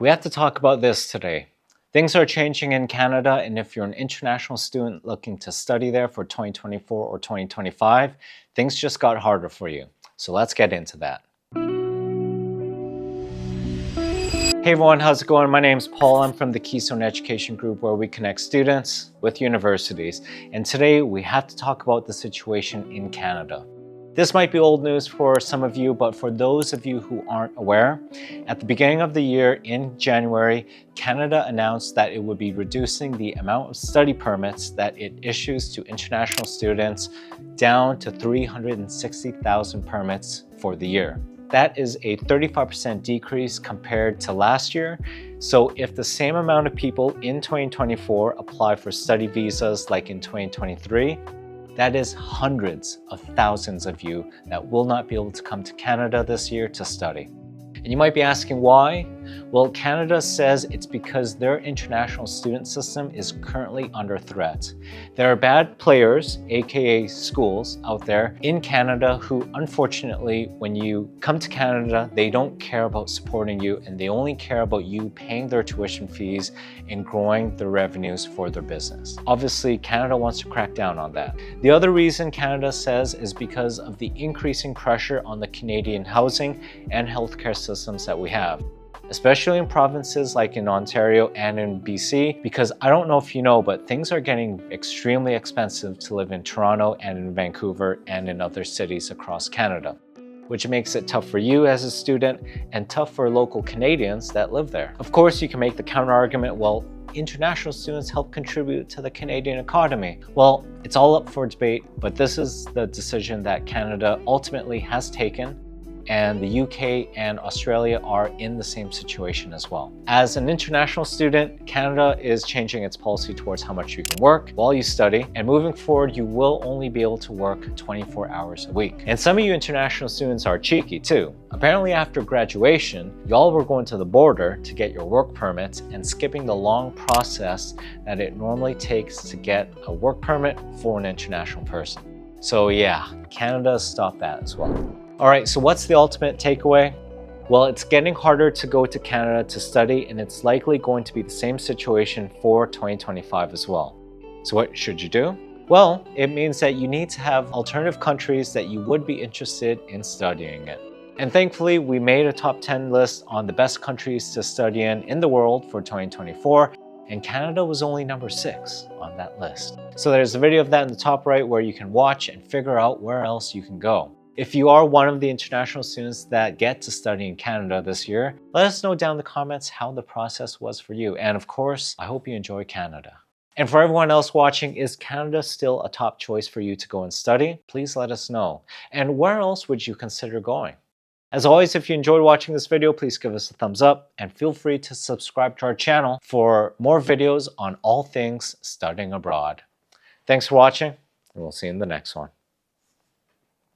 We have to talk about this today. Things are changing in Canada, and if you're an international student looking to study there for 2024 or 2025, things just got harder for you. So let's get into that. Hey everyone, how's it going? My name's Paul. I'm from the Keystone Education Group, where we connect students with universities. And today we have to talk about the situation in Canada. This might be old news for some of you, but for those of you who aren't aware, at the beginning of the year in January, Canada announced that it would be reducing the amount of study permits that it issues to international students down to 360,000 permits for the year. That is a 35% decrease compared to last year. So if the same amount of people in 2024 apply for study visas like in 2023, that is hundreds of thousands of you that will not be able to come to Canada this year to study. And you might be asking why? Well, Canada says it's because their international student system is currently under threat. There are bad players, aka schools, out there in Canada who, unfortunately, when you come to Canada, they don't care about supporting you and they only care about you paying their tuition fees and growing the revenues for their business. Obviously, Canada wants to crack down on that. The other reason Canada says is because of the increasing pressure on the Canadian housing and healthcare systems that we have, especially in provinces like in Ontario and in BC, because I don't know if you know, but things are getting extremely expensive to live in Toronto and in Vancouver and in other cities across Canada, which makes it tough for you as a student and tough for local Canadians that live there. Of course, you can make the counter argument, well, international students help contribute to the Canadian economy. Well, it's all up for debate, but this is the decision that Canada ultimately has taken, and the UK and Australia are in the same situation as well. As an international student, Canada is changing its policy towards how much you can work while you study, and moving forward, you will only be able to work 24 hours a week. And some of you international students are cheeky too. Apparently after graduation, y'all were going to the border to get your work permits and skipping the long process that it normally takes to get a work permit for an international person. So yeah, Canada stopped that as well. All right, so what's the ultimate takeaway? Well, it's getting harder to go to Canada to study, and it's likely going to be the same situation for 2025 as well. So what should you do? Well, it means that you need to have alternative countries that you would be interested in studying in. And thankfully, we made a top 10 list on the best countries to study in the world for 2024, and Canada was only number 6 on that list. So there's a video of that in the top right where you can watch and figure out where else you can go. If you are one of the international students that get to study in Canada this year, let us know down in the comments how the process was for you. And of course, I hope you enjoy Canada. And for everyone else watching, is Canada still a top choice for you to go and study? Please let us know. And where else would you consider going? As always, if you enjoyed watching this video, please give us a thumbs up and feel free to subscribe to our channel for more videos on all things studying abroad. Thanks for watching, and we'll see you in the next one.